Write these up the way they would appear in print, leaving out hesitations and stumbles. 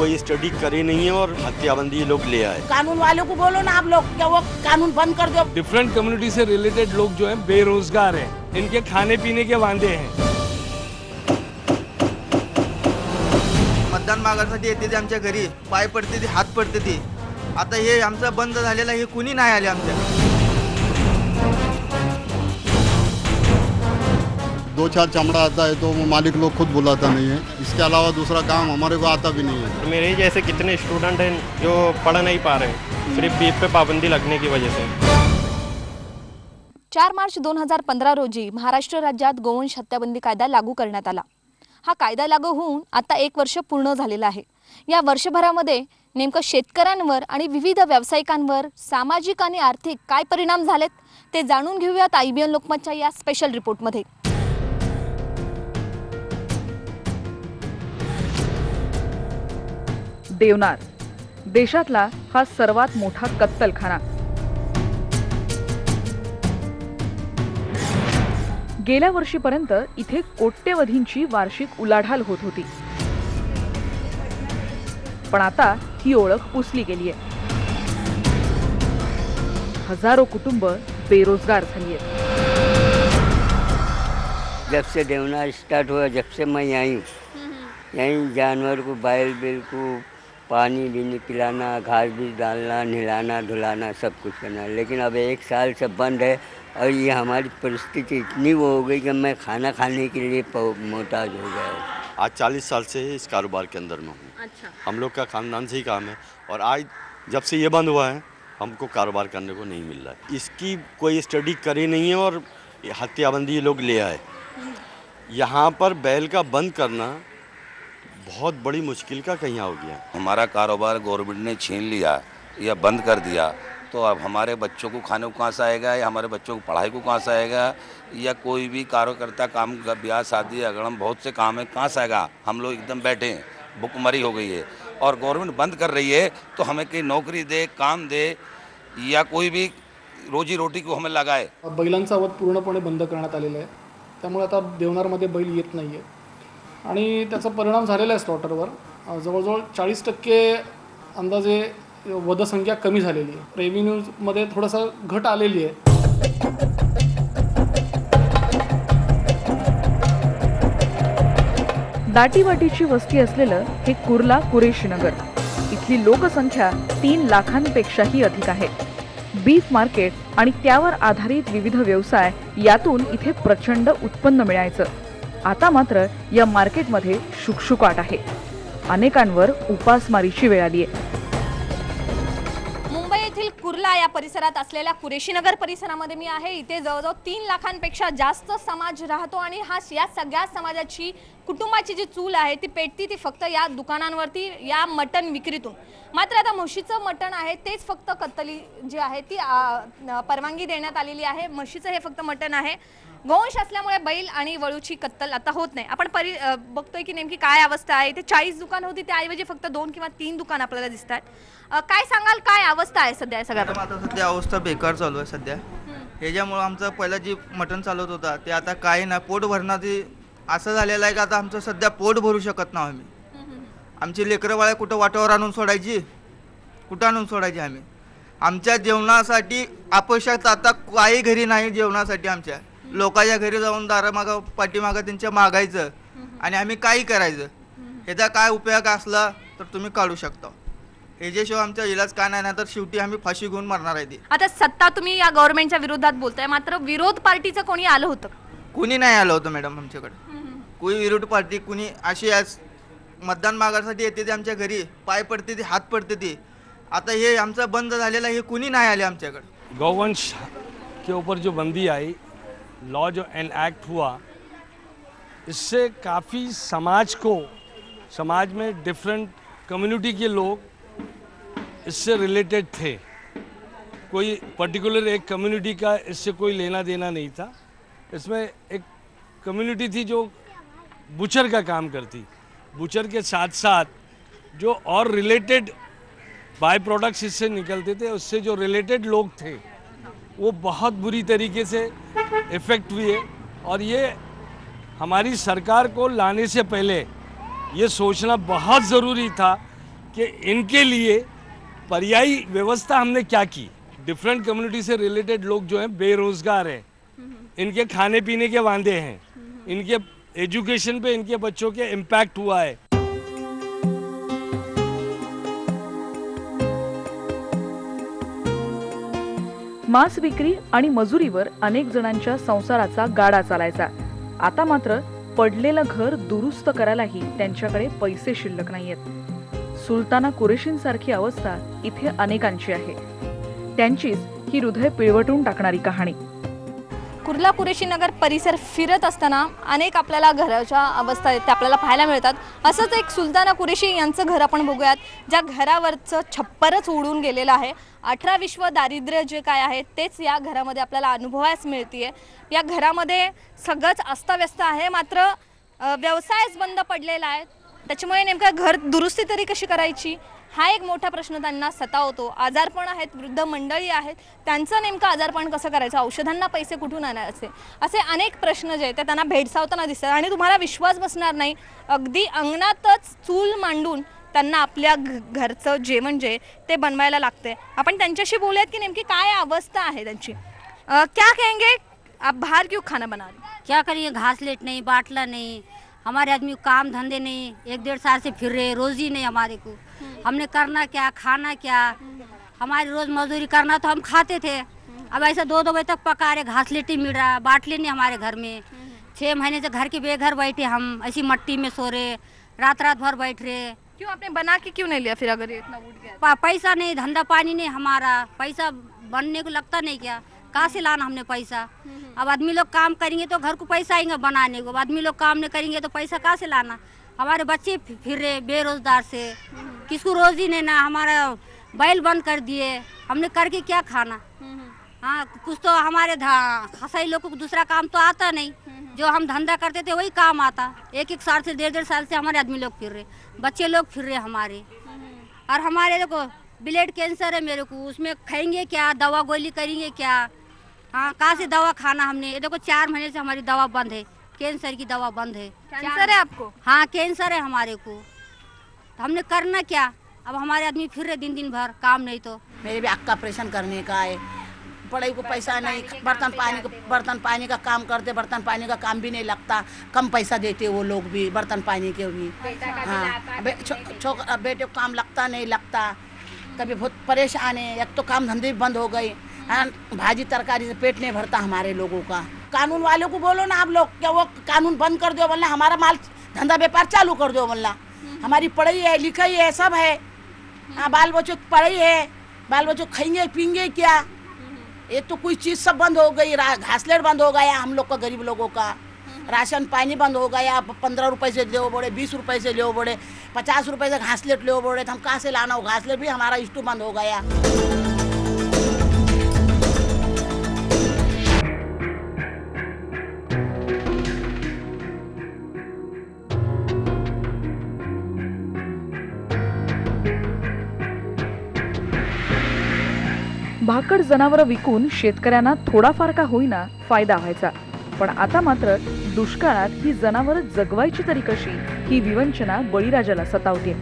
कोई स्टडी करे नहीं है और हत्याबंदी ये लोग ले आए। कानून वालों को बोलो ना आप लोग क्या वो कानून बंद कर दो। डिफरेंट कम्युनिटी से रिलेटेड लोग जो हैं बेरोजगार हैं, इनके खाने पीने के वांदे हैं। मतदान मागासाठी येते ते आमच्या घरी, पाय पडते ते, हात पडते ते. आता हे आमचं बंद झालेलं हे कुणी नाही आले आमच्या. दो चार चमड़ा आता है तो वो मालिक लोग खुद बुलाता नहीं है, इसके अलावा दूसरा काम हमारे को आता भी नहीं है। मेरे जैसे कितने स्टूडेंट हैं जो पढ़ नहीं पा रहे हैं सिर्फ बीफ पे पाबंदी लगने की वजह से। 4 मार्च 2015 रोजी महाराष्ट्र राज्यात गोवंश हत्याबंदी कायदा लागू करण्यात आला। हा कायदा लागू होऊन आता 1 वर्ष पूर्ण झालेला आहे। या वर्षभरामध्ये नेमकं शेतकऱ्यांवर आणि विविध व्यावसायिकांवर सामाजिक आणि आर्थिक काय परिणाम झालेत ते जाणून घेऊयात IBN लोकमतच्या या स्पेशल रिपोर्टमध्ये। देवनार देशातला हा सर्वात मोठा कत्तलखाना। गेल्या वर्षीपर्यंत इथे कोट्यवधींची वार्षिक उलाढाल होत होती, पण आता ही ओळख पुसली गेली आहे। हजारो कुटुंब बेरोजगार झाली आहेत। जब से देवनार स्टार्ट हुआ, जब से मैं आई हूँ, यहीं जानवर को बैल बिल को पानी भी पिलाना, घास भी डालना, नहलाना धुलाना सब कुछ करना, लेकिन अब 1 साल से बंद है और ये हमारी परिस्थिति इतनी वो हो गई कि मैं खाना खाने के लिए मोहताज हो गया हूँ। आज 40 साल से इस कारोबार के अंदर में हूँ। अच्छा। हम लोग का खानदान से ही काम है और आज जब से ये बंद हुआ है हमको कारोबार करने को नहीं मिल रहा है। इसकी कोई स्टडी करे नहीं है और हत्याबंदी ये लोग ले आए। यहाँ पर बैल का बंद करना बहुत बड़ी मुश्किल का कहीं हो गया। हमारा कारोबार गवर्नमेंट ने छीन लिया या बंद कर दिया, तो अब हमारे बच्चों को खाने को कहाँ से आएगा, या हमारे बच्चों को पढ़ाई को कहाँ से आएगा, या कोई भी कार्यकर्ता काम का ब्याह शादी अगड़म बहुत से काम है कहाँ से आएगा। हम लोग एकदम बैठे हैं, भुखमरी हो गई है और गवर्नमेंट बंद कर रही है, तो हमें कहीं नौकरी दे, काम दे या कोई भी रोजी रोटी को हमें लगाए। बैलांचा वध पूर्णपणे बंद करण्यात आलेला आहे, त्यामुळे आता देवनारमध्ये बैल येत नाही आहे आणि त्याचा परिणाम झालेला आहे स्लॉटरवर। जवळजवळ 40% अंदाजे वधसंख्या कमी झालेली आहे। रेव्हेन्यूमध्ये थोडासा घट आलेली आहे। दाटीवाटीची वस्ती असलेलं हे कुर्ला कुरेशी नगर, इथली लोकसंख्या 3 लाखांपेक्षाही अधिक आहे। बीफ मार्केट आणि त्यावर आधारित विविध व्यवसाय यातून इथे प्रचंड उत्पन्न मिळायचं। आता मात्र या मार्केटमध्ये शुकशुकाट आहे, अनेकांवर उपासमारीची वेळ आली आहे। मुंबई येथील कुर्ला या परिसरात असलेल्या कुरेशीनगर परिसरामध्ये मी आहे। इथे जवळजवळ 3 लाखांपेक्षा जास्त समाज राहतो आणि या सगळ्या समाजाची कुटुंबाची जी चूल आहे ती पेटती ती फक्त या दुकानांवरती या मटण विक्रीतून। मात्र आता म्हशीचं मटण आहे तेच फक्त कत्तली जी आहे ती परवानगी देण्यात आलेली आहे। म्हशीचं हे फक्त मटण आहे। गोवंश असल्यामुळे बैल आणि वळूची कत्तल आता होत नाही। आपण बघतोय की नेमकी काय अवस्था आहे। इथे 40 दुकान होती त्याऐवजी फक्त 2 किंवा 3 दुकान आपल्याला दिसतात। काय सांगाल, काय अवस्था आहे सध्या सगळ्यात? आता सध्या अवस्था बेकार चालू आहे सध्या। ह्याच्यामुळे आमचं पहिलं जे मटण चालत होता ते आता काही ना, पोट भरण्याची असं झालेलं आहे की आता आमचं सध्या पोट भरू शकत नाही आम्ही। आमची लेकरं बाळं कुठं वाटावर आणून सोडायची, कुठं आणून सोडायची आम्ही? आमच्या जेवणासाठी अपयशात आता काही घरी नाही। जेवणासाठी आमच्या लोकांच्या घरी जाऊन दारामागं पाठीमागं त्यांच्या मागायचं आणि आम्ही काही करायचं। ह्याचा काय उपयोग असला तर तुम्ही काढू शकता। ह्याच्याशिवाय आमचा इलाज काय नाही, तर शेवटी आम्ही फाशी घेऊन मरणार आहे। आता सत्ता तुम्ही या गव्हर्नमेंटच्या विरोधात बोलताय, मात्र विरोध पार्टीचं कोणी आलं होतं? कुणी नाही आलं होतं मॅडम आमच्याकडे। कोणी विरोध पार्टी कुणी अशी मतदान मागासाठी येते ते आमच्या घरी, पाय पडते ते, हात पडते ते। आता हे आमचं बंद झालेलं हे कुणी नाही आले आमच्याकडे। गौवंश के ऊपर जो बंदी आई, लॉ जो एक्ट हुआ, इससे काफ़ी समाज में डिफरेंट कम्युनिटी के लोग इससे रिलेटेड थे। कोई पर्टिकुलर एक कम्युनिटी का इससे कोई लेना देना नहीं था। इसमें एक कम्युनिटी थी जो बुचर का काम करती, बुचर के साथ साथ जो और रिलेटेड बाय प्रोडक्ट्स इससे निकलते थे, उससे जो रिलेटेड लोग थे वो बहुत बुरी तरीके से इफ़ेक्ट हुए। और ये हमारी सरकार को लाने से पहले ये सोचना बहुत ज़रूरी था कि इनके लिए पर्यायी व्यवस्था हमने क्या की। डिफरेंट कम्युनिटी से रिलेटेड लोग जो हैं बेरोजगार हैं, इनके खाने पीने के वांदे हैं, इनके एजुकेशन पे इनके बच्चों के इम्पैक्ट हुआ है। मांस विक्री आणि मजुरीवर अनेक जणांच्या संसाराचा गाडा चालायचा. आता मात्र पडलेलं घर दुरुस्त करायलाही त्यांच्याकडे पैसे शिल्लक नाहीयेत. सुलताना कुरेशींसारखी अवस्था इथे अनेकांची आहे. त्यांचीच ही हृदय पिळवटून टाकणारी कहाणी. कुर्ला कुरेशी नगर परिसर फिरत असताना अनेक आपल्याला घराच्या अवस्था आहेत त्या आपल्याला पाहायला मिळतात. असंच एक सुलताना कुरेशी यांचं घर आपण बघूयात, ज्या घरावरचं छप्परच उडून गेलेलं आहे. 18 दारिद्र्य जे काय आहे तेच या घरामध्ये आपल्याला अनुभवायला मिळते. या घरामध्ये सगळंच अस्ताव्यस्त आहे, मात्र व्यवसायच बंद पडलेला आहे. त्याच्यामुळे नेमकं घर दुरुस्ती तरी कशी करायची हा एक मोठा प्रश्न त्यांना सतावतो. आजारपण आहेत, वृद्ध मंडळी आहेत, त्यांचं नेमकं आजारपण कसं करायचं, औषधांना पैसे कुठून आणायचे, असे अनेक प्रश्न जे आहेत ते त्यांना भेडसावताना दिसतात. आणि तुम्हाला विश्वास बसणार नाही, अगदी अंगणातच चूल मांडून त्यांना आपल्या घरचं जेवण जे ते बनवायला लागते. आपण त्यांच्याशी बोलूयात की नेमकी काय अवस्था आहे त्यांची. क्या कहेंगे, आप बाहर क्यों खाना बना रहे? क्या करिए, घास लेट नहीं, बाटला नहीं, हमारे आदमी को काम धंधे नहीं, 1-1.5 साल से फिर रहे, रोजी नहीं हमारे को. हमने करना क्या, खाना क्या, हमारी रोज मजदूरी करना तो हम खाते थे. अब ऐसा 2-2 बजे तक पका रहे, घास लेट नहीं मिल रहा, बाटले नहीं हमारे घर में. 6 महीने से घर के बेघर बैठे हम, ऐसी मट्टी में सो रहे, रात भर बैठ रहे. क्यों आपने बना के क्यों नहीं लिया फिर, अगर ये इतना उठ गया? पैसा नहीं, धंधा पानी नहीं हमारा, पैसा बनने को लगता नहीं क्या, कहाँ से लाना हमने पैसा. अब आदमी लोग काम करेंगे तो घर को पैसा आएंगे बनाने को, आदमी लोग काम नहीं करेंगे तो पैसा कहाँ से लाना. हमारे बच्चे फिर रहे बेरोजगार से, किसको रोजी नहीं ना, हमारा बैल बंद कर दिए, हमने करके क्या खाना. हाँ, कुछ तो हमारे खसाई लोगों को दूसरा काम तो आता नहीं, जो हम धंधा करते थे वही काम आता. 1-1 साल से 1.5 साल से हमारे आदमी लोग फिर रहे, बच्चे लोग फिर रहे हमारे. और हमारे देखो ब्लड कैंसर है मेरे को, उसमें खाएंगे क्या, दवा गोली करेंगे क्या. हाँ, कहाँ से दवा खाना हमने. ये देखो 4 महीने से हमारी दवा बंद है, कैंसर की दवा बंद है. कैंसर है आपको? हाँ, कैंसर है हमारे को, तो हमने करना क्या. अब हमारे आदमी फिर रहे दिन भर, काम नहीं तो. मेरे भी आँख का ऑपरेशन करने का है, पढ़ाई को पैसा नहीं, बर्तन पानी का काम करते, बर्तन पानी का काम भी नहीं लगता, कम पैसा देते वो लोग भी बर्तन पानी के भी. हाँ, बेटे को काम लगता नहीं लगता, कभी बहुत परेशान है. एक तो काम धंधे बंद हो गए, भाजी तरकारी से पेट नहीं भरता हमारे लोगों का. कानून वालों को बोलो ना आप लोग, क्या वो कानून बंद कर दो, बोलना हमारा माल धंधा व्यापार चालू कर दो, बोलना हमारी पढ़ाई है लिखाई है सब है. हाँ, बाल बच्चों की पढ़ाई है, बाल बच्चों खाएंगे पीएंगे क्या. ये तो कोई चीज़ सब बंद हो गई. घासलेट बंद हो गया हम लोग का, गरीब लोगों का. राशन पानी बंद हो गया. 15 रुपये से ले बोले, 20 रुपये से ले बोले, 50 रुपये से घासलेट ले बोले, तो हम कहाँ से लाना हो. घासलेट भी हमारा स्टू बंद हो गया. भाकड जनावरं विकून शेतकऱ्यांना थोडाफार का होईना फायदा व्हायचा. पण आता मात्र दुष्काळात ही जनावरं जगवायची तरी कशी, ही विवंचना बळीराजाला सतावते.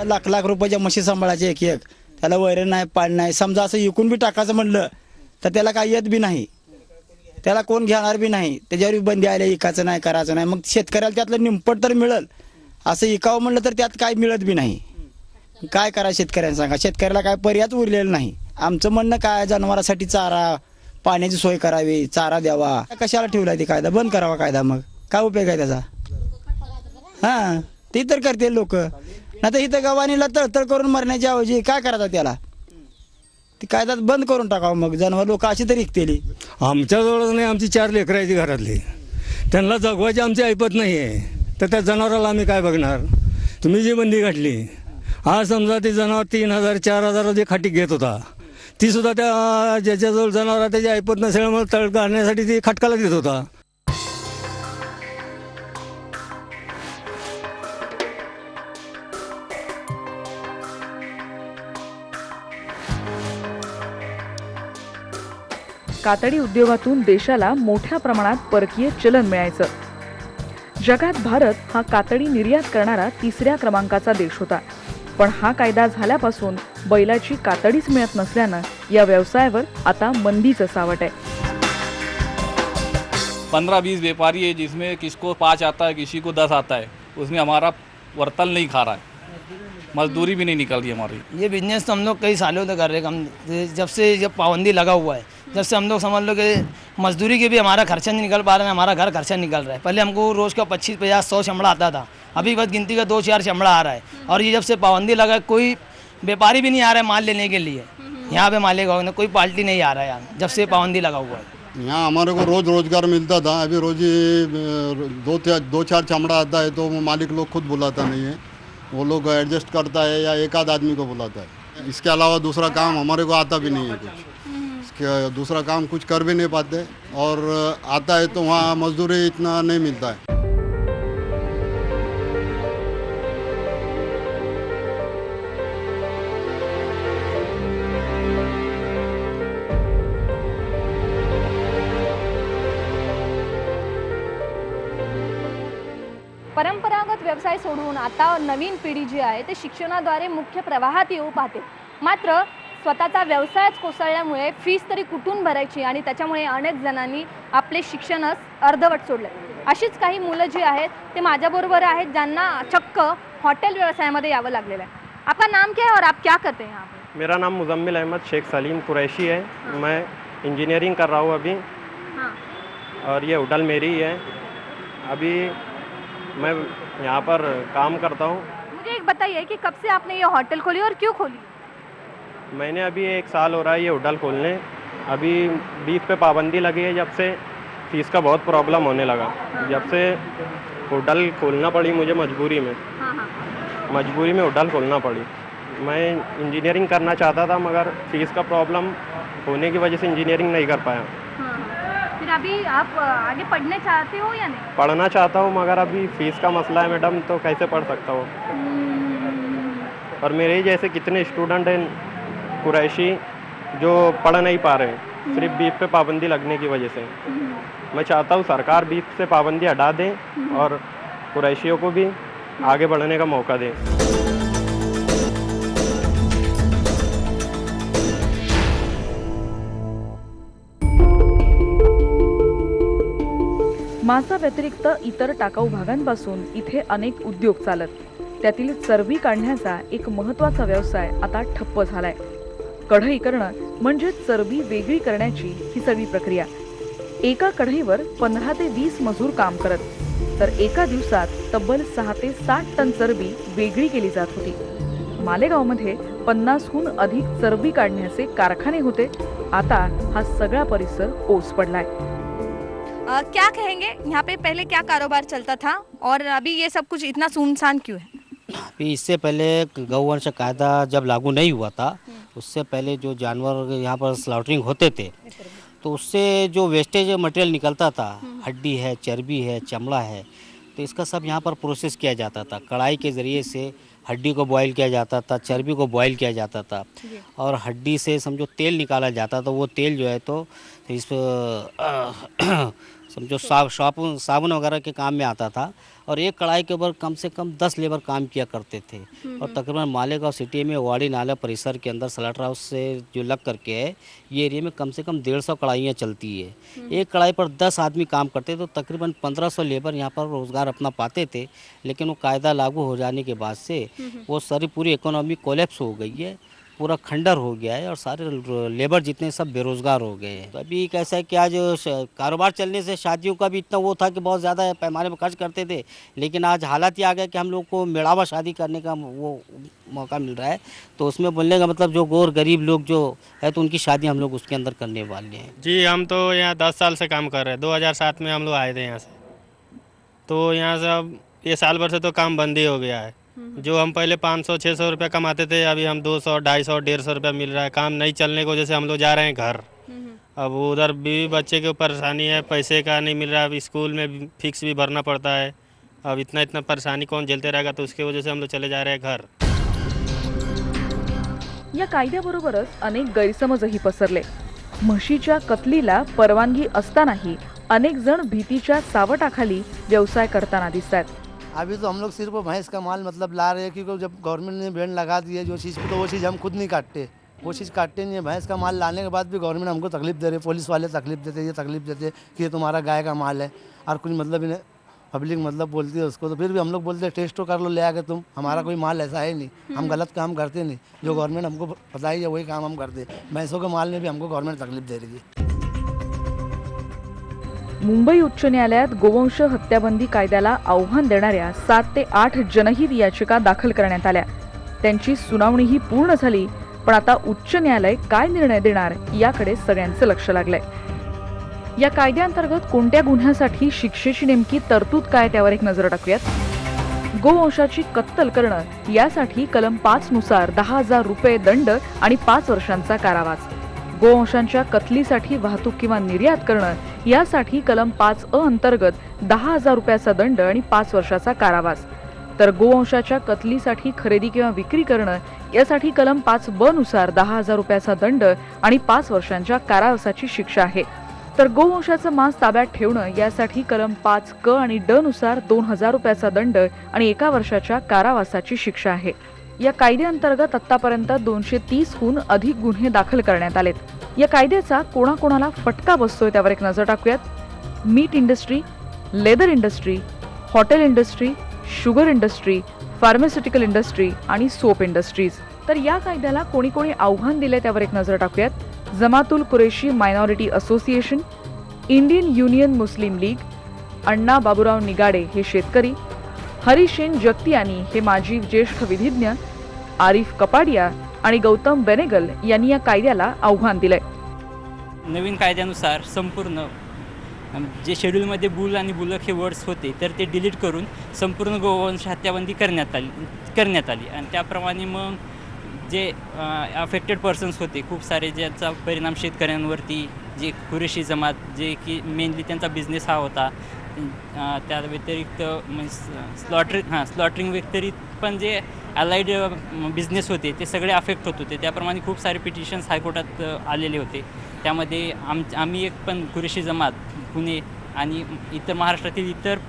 लाख रुपयाच्या म्हशी सांभाळायचे एक, त्याला वैरण नाही, पाणी नाही. समजा असं विकून बी टाकायचं म्हणलं तर त्याला काय येत बी नाही, त्याला कोण घेणार बी नाही. त्याच्यावर बंदी आले, इकायचं नाही, करायचं नाही. मग शेतकऱ्याला त्यातलं निंपट तर मिळेल, असं इकावं म्हणलं तर त्यात काय मिळत बी नाही. काय करा शेतकऱ्यांना सांगा, शेतकऱ्याला काय पर्यायच उरलेलं नाही. आमचं म्हणणं काय, जनावरांसाठी चारा पाण्याची सोय करावी, चारा द्यावा. कशाला ठेवला ते कायदा, बंद करावा कायदा, मग काय उपयोग आहे त्याचा. हां, ते तर करते लोक. नाही तर इथं गवानीला तळतळ करून मरण्याची ऐवजी काय करायचं त्याला, ती कायदा बंद करून टाकावं. मग जनावर लोक अशी तरी विकतेली. आमच्याजवळ नाही, आमची 4 लेकरं आहेत घरातली, त्यांना जगवायची आमची ऐपत नाही आहे, तर त्या जनावराला आम्ही काय बघणार. तुम्ही जी बंदी घातली, हा समजा ते जनावर 3,000-4,000 जे खाटी घेत होता, ती सुद्धा त्या ज्याच्याजवळ जनावर त्याची ऐपत नसल्यामुळे तळ काढण्यासाठी ती खटकाला देत होता. कातडी उद्योगातून देशाला मोठ्या प्रमाणात परकीय चलन मिळायचं. जगात भारत हा कातडी निर्यात करणारा 3ऱ्या क्रमांकाचा देश होता. पण हा कायदा झाल्यापासून बैलाची कातडीच मिळत नसल्यानं या व्यवसायावर आता मंदीचं सावट आहे. 15-20 व्यापारी है जिसमें किसको 5 आता है, किसी को 10 आता है, उसमें हमारा वर्तल नहीं खा रहा है, मजदूरी भी नहीं निकल रही हमारी. ये बिजनेस तो हम लोग कई सालों से कर रहे हैं. जब पाबंदी लगा हुआ है, जब से हम लोग समझ लो कि मजदूरी के भी हमारा खर्चा नहीं निकल पा रहा है, हमारा घर खर्चा निकल रहा है. पहले हमको रोज़ का 25-50-100 चमड़ा आता था, अभी बस गिनती का 2-4 चमड़ा आ रहा है. और ये जब से पाबंदी लगा, कोई व्यापारी भी नहीं आ रहा है माल लेने के लिए. यहाँ पे मालेगांव में कोई पार्टी नहीं आ रहा है यहाँ, जब से पाबंदी लगा हुआ है. यहाँ हमारे को रोज़ रोजगार मिलता था, अभी रोज ही 2-4 चमड़ा आता है तो मालिक लोग खुद बुलाता नहीं है, वो लोग एडजस्ट करता है या एक आध आदमी को बुलाता है. इसके अलावा दूसरा काम हमारे को आता भी नहीं है कुछ. इसके दूसरा काम कुछ कर भी नहीं पाते, और आता है तो वहाँ मजदूरी इतना नहीं मिलता है. परंपरागत व्यवसाय सोडून आता नवीन पिढी जी आहे ते शिक्षणाद्वारे मुख्य प्रवाहात येऊ पाहते. मात्र स्वतःचा व्यवसायच कोसळल्यामुळे फीस तरी कुठून भरायची आणि त्याच्यामुळे अनेक जणांनी आपले शिक्षणच अर्धवट सोडले. अशीच काही मुलं जी आहेत ते माझ्याबरोबर आहेत ज्यांना चक्क हॉटेल व्यवसायामध्ये यावं लागलेलं आहे. आपका नाम क्या है और आप क्या करते हैं यहाँ पे? मेरा नाम मुजम्मिल अहमद शेख सलीम कुरैशी है. मैं इंजीनियरिंग कर रहा हूँ अभी. और ये होटल मेरी ही है. अभी मैं यहाँ पर काम करता हूँ. मुझे एक बताइए कि कब से आपने ये होटल खोली और क्यों खोली? मैंने अभी 1 साल हो रहा है ये होटल खोलने. अभी बीफ पे पाबंदी लगी है, जब से फीस का बहुत प्रॉब्लम होने लगा. जब से होटल खोलना पड़ी मुझे मजबूरी में. मजबूरी में होटल खोलना पड़ी. मैं इंजीनियरिंग करना चाहता था, मगर फीस का प्रॉब्लम होने की वजह से इंजीनियरिंग नहीं कर पाया. फिर अभी आप आगे पढ़ने चाहते हो या नहीं? पढ़ना चाहता हूँ, मगर अभी फीस का मसला है मैडम, तो कैसे पढ़ सकता हूँ. और मेरे जैसे कितने स्टूडेंट हैं कुरैशी जो पढ़ नहीं पा रहे हैं, सिर्फ बीफ पे पाबंदी लगने की वजह से. मैं चाहता हूँ सरकार बीफ से पाबंदी हटा दें और कुरैशियों को भी आगे बढ़ने का मौका दें. मासा व्यतिरिक्त इतर टाकाऊ भागांपासून इथे अनेक उद्योग चालत. त्यातील चरबी काढण्याचा एक महत्त्वाचा व्यवसाय आता ठप्प झालाय. कढई करणं म्हणजे चरबी वेगळी करण्याची ही सगळी प्रक्रिया. एका कढईवर 15 ते 20 मजूर काम करत, तर एका दिवसात तब्बल 6 ते 7 टन चरबी वेगळी केली जात होती. मालेगावमध्ये 50हून अधिक चरबी काढण्याचे कारखाने होते. आता हा सगळा परिसर ओस पडलाय. क्या कहेंगे, यहाँ पे पहले क्या कारोबार चलता था और अभी ये सब कुछ इतना सुनसान क्यों है? अभी इससे पहले गौवंश कायदा जब लागू नहीं हुआ था, उससे पहले जो जानवर यहाँ पर स्लॉटरिंग होते थे, तो उससे जो वेस्टेज मटेरियल निकलता था, हड्डी है, चर्बी है, चमड़ा है, तो इसका सब यहाँ पर प्रोसेस किया जाता था. कढ़ाई के ज़रिए से हड्डी को बॉईल किया जाता था, चर्बी को बॉईल किया जाता था, और हड्डी से समझो तेल निकाला जाता था. वो तेल जो है तो इस समझो साबुन वगैरह के काम में आता था. और एक कढ़ाई के ऊपर कम से कम 10 लेबर काम किया करते थे. और तकरीबन मालेगांव सिटी में वाड़ी नाला परिसर के अंदर स्लॉटर हाउस से जो लग करके है, ये एरिया में कम से कम 150 कढ़ाइयाँ चलती है. एक कढ़ाई पर 10 आदमी काम करते, तो तकरीबन 1500 लेबर यहाँ पर रोज़गार अपना पाते थे. लेकिन वो कायदा लागू हो जाने के बाद से वो सारी पूरी इकोनॉमी कोलैप्स हो गई है, पूरा खंडर हो गया है, और सारे लेबर जितने सब बेरोज़गार हो गए हैं. तो अभी कैसा है कि आज कारोबार चलने से शादियों का भी इतना वो था कि बहुत ज़्यादा पैमाने पर खर्च करते थे, लेकिन आज हालात ही आ गया कि हम लोग को मेड़ावा शादी करने का वो मौका मिल रहा है. तो उसमें बोलने का मतलब जो गौर गरीब लोग जो है, तो उनकी शादी हम लोग उसके अंदर करने वाले हैं. जी, हम तो यहाँ 10 साल से काम कर रहे हैं. 2007 में हम लोग आए थे यहाँ से. तो यहाँ से अब ये साल भर से तो काम बंद ही हो गया है. जो हम पहले 500-600 रुपये कमाते थे, अभी हम 200, 250, 150 रुपया मिल रहा है. काम नहीं चलने की वजह से हम लोग जा रहे हैं घर. अब उधर बीवी बच्चे की परेशानी है, पैसे का नहीं मिल रहा है. अब स्कूल में फिक्स भी भरना पड़ता है. अब इतना परेशानी कौन झेलते रहेगा, तो उसकी वजह से हम लोग चले जा रहे हैं घर. या कायद्याबरोबरच अनेक गैरसमजही पसरले. म्हशीच्या कत्लीला परवानगी असतानाही अनेक जण भीतीच्या सावटाखाली व्यवसाय करताना दिसतात. अभी तो हम लोग सिर्फ भैंस का माल मतलब ला रहे हैं, क्योंकि जब गवर्नमेंट ने बैन लगा दी है जो चीज़ पे, तो वो चीज़ हम खुद नहीं काटते, वो चीज़ काटते नहीं है। भैंस का माल लाने के बाद भी गवर्नमेंट हमको तकलीफ दे रही है, पुलिस वाले तकलीफ देते, ये तकलीफ देते कि ये तुम्हारा गाय का माल है, और कुछ मतलब इन्हें पब्लिक मतलब बोलती है उसको, तो फिर भी हम लोग बोलते हैं टेस्ट तो कर लो ले आके तुम, हमारा कोई माल ऐसा है नहीं, हम गलत काम करते नहीं, जो गवर्नमेंट हमको बताई है वही काम हम करते। भैंसों के माल में भी हमको गवर्नमेंट तकलीफ दे रही है। मुंबई उच्च न्यायालयात गोवंश हत्याबंदी कायद्याला आव्हान देणाऱ्या 7 ते 8 जनहित याचिका दाखल करण्यात आल्या। त्यांची सुनावणीही पूर्ण झाली, पण आता उच्च न्यायालय काय निर्णय देणार याकडे सगळ्यांचं लक्ष लागलंय। या कायद्याअंतर्गत कोणत्या गुन्ह्यासाठी शिक्षेची नेमकी तरतूद काय त्यावर एक नजर टाकूयात। गोवंशाची कत्तल करणं यासाठी कलम 5 नुसार 10,000 रुपये दंड आणि 5 वर्षांचा कारावास। गोवंशांच्या कत्तलीसाठी वाहतूक किंवा निर्यात करणं यासाठी कलम 5(अ) अंतर्गत 10,000 रुपयाचा दंड आणि 5 वर्षाचा कारावास। तर गोवंशाच्या कत्तलीसाठी खरेदी किंवा विक्री करणं यासाठी कलम 5(ब) नुसार 10,000 रुपयाचा दंड आणि 5 वर्षांच्या कारावासाची शिक्षा आहे। तर गोवंशाचं मांस ताब्यात ठेवणं यासाठी कलम 5(क) आणि (ड) नुसार 2,000 रुपयाचा दंड आणि 1 वर्षाच्या कारावासाची शिक्षा आहे। या कायद्याअंतर्गत आतापर्यंत 230हून अधिक गुन्हे दाखल करण्यात आलेत। या कायद्याचा कोणाकोणाला फटका बसतोय त्यावर एक नजर टाकूयात। Meat industry, leather industry, hotel industry, sugar industry, pharmaceutical industry आणि सोप इंडस्ट्रीज। तर या कायद्याला कोणी कोणी आव्हान दिले त्यावर एक नजर टाकूयात। Jamatul Qureshi minority association, Indian union Muslim league, Anna Baburao Nigade हे शेतकरी, हरिशेन जगतियानी हे माजी ज्येष्ठ विधिज्ञ, आरिफ कपाडिया आणि गौतम बेनेगल यांनी या कायद्याला आव्हान दिलंय। नवीन कायद्यानुसार संपूर्ण जे शेड्यूलमध्ये बुल आणि बुलक हे वर्ड्स होते तर ते डिलीट करून संपूर्ण गोवंश हत्याबंदी करण्यात आली आणि त्याप्रमाणे मग जे अफेक्टेड पर्सन्स होते खूप सारे, ज्याचा परिणाम शेतकऱ्यांवरती, जे कुरेशी जमात जे की मेनली त्यांचा बिझनेस हा होता, त्या व्यतिरिक्त स्लॉटरिंग व्यतिरिक्त पण जे अलाइड बिझनेस होते ते सगळे अफेक्ट होत होते। त्याप्रमाणे खूप सारे पिटिशन्स हायकोर्टात आलेले होते। त्यामध्ये आम्ही एक पण कुरेशी जमात पुणे आणि इतर महाराष्ट्रातील इतर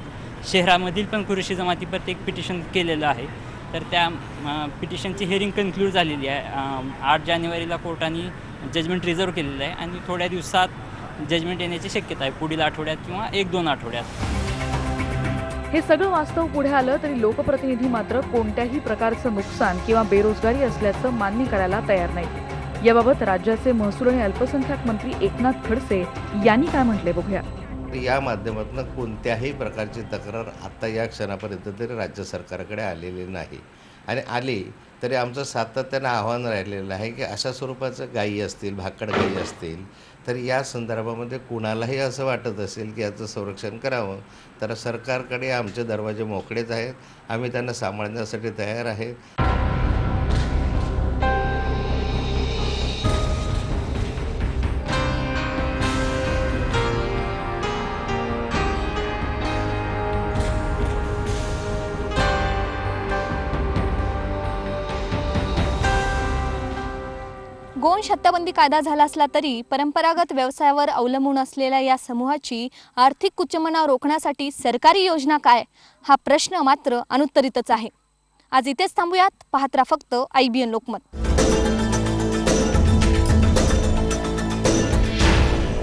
शहरामधील पण कुरेशी जमातीपर एक पिटिशन केलेलं आहे। तर त्या पिटिशनची हिअरिंग कन्क्लूड झालेली आहे। 8 जानेवारीला कोर्टाने जजमेंट रिझर्व केलेलं आहे आणि थोड्या दिवसात जजमेंट येण्याची शक्यता आहे, पुढील आठवड्यात किंवा 1-2 आठवड्यात। हे सगळं वास्तव पुढे आलं तरी लोकप्रतिनिधी मात्र कोणत्याही प्रकारचं नुकसान किंवा बेरोजगारी असल्याचं मान्य करायला तयार नाहीत। याबाबत राज्याचे महसूल आणि अल्पसंख्याक मंत्री एकनाथ खडसे यांनी काय म्हटले बघूया। या माध्यमातून कोणत्याही प्रकारची तक्रार आता या क्षणापर्यंत तरी राज्य सरकारकडे आलेली नाही, आणि आली तरी आमचं सातत्यानं आव्हान राहिलेलं आहे की अशा स्वरूपाचं गायी असतील, भाकड गायी असतील, तर या संदर्भामध्ये कुणालाही असं वाटत असेल की याचं संरक्षण करावं तर सरकारकडे आमचे दरवाजे मोकळेच आहेत, आम्ही त्यांना सांभाळण्यासाठी तयार आहेत। गोवंश हत्याबंदी कायदा झाला असला तरी परंपरागत व्यवसायावर अवलंबून असलेल्या या समूहाची आर्थिक कुचंबणा रोखण्यासाठी सरकारी योजना काय, हा प्रश्न मात्र अनुत्तरितच आहे। आज इथेच थांबूयात। पाहत रहा फक्त IBN लोकमत।